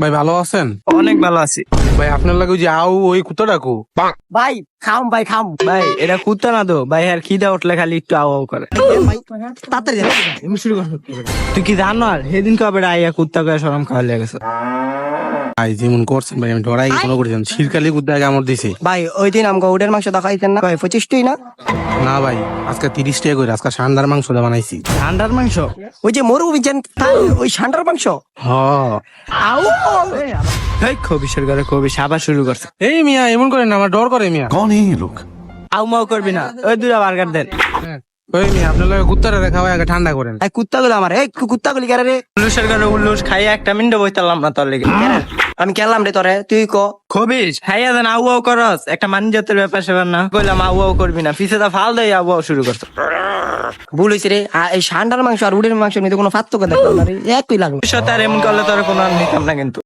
ভাই ভালো আছেন? অনেক ভালো আছি ভাই আপনার লাগে ওই যে আউ ওই কুত্তা ডাকু। ভাই খাম ভাই খাম ভাই। এটা কুত্তা না তো ভাই, আর খিদা উঠলে খালি একটু আও আও করে। তাড়াতাড়ি আমি শুরু করবো। তুই কি জানো আর সেদিন কবে আইয়া কুত্তা করে সরম খাওয়া লেগেছে। ভাই যেমন করছেন ভাই আমি ডরাই কোনো করেছেন শিরকালি কুত্তা কামড় দিছে। ভাই ওই দিন আমাকে উডের মাংস দেখাইতেন না ভাই 25টাই না না ভাই আজকে 30 টাকা করে আজকে সান্দার মাংস দা বানাইছি। ঠান্ডার মাংস? ওই যে মরুবিজান ওই ষান্ডার মাংস। হ আউ এই খবিসের ঘরে খবিস আবার শুরু করছে। এই মিয়া এমন করেন না আমার ডর করে মিয়া। कौन है ये लोग? আউ মাউ করবি না, ওই দুটা বার্গার দেন। ওই মিয়া আপনার লাগে কুত্তাটা দেখা হয় আগে ঠান্ডা করেন। এই কুত্তাগুলো আমার এই কুত্তাগুলি কেন রে? উল্লুসের ঘরে উল্লুস খাইয়া একটা মিনিটও বইতালাম না তোর লেগে। আমি কেলাম রে তোরে তুই ক। খবিস খাইয়া দেন আউ আউ করস, একটা মানজাতের ব্যাপার সেবার না। কইলাম আউ আউ করবি না, পিছে তা ফাল দেয় আউ আউ শুরু করছে। ভুল হয়েছে রে এই ষান্ডার মাংস আর উডের মাংস নিতে কোনো পার্থক্য দেখলাম না রে একই লাগলো। ভবিষ্যতে আর এমন করলে তোর কোনো আর নিতাম না কিন্তু।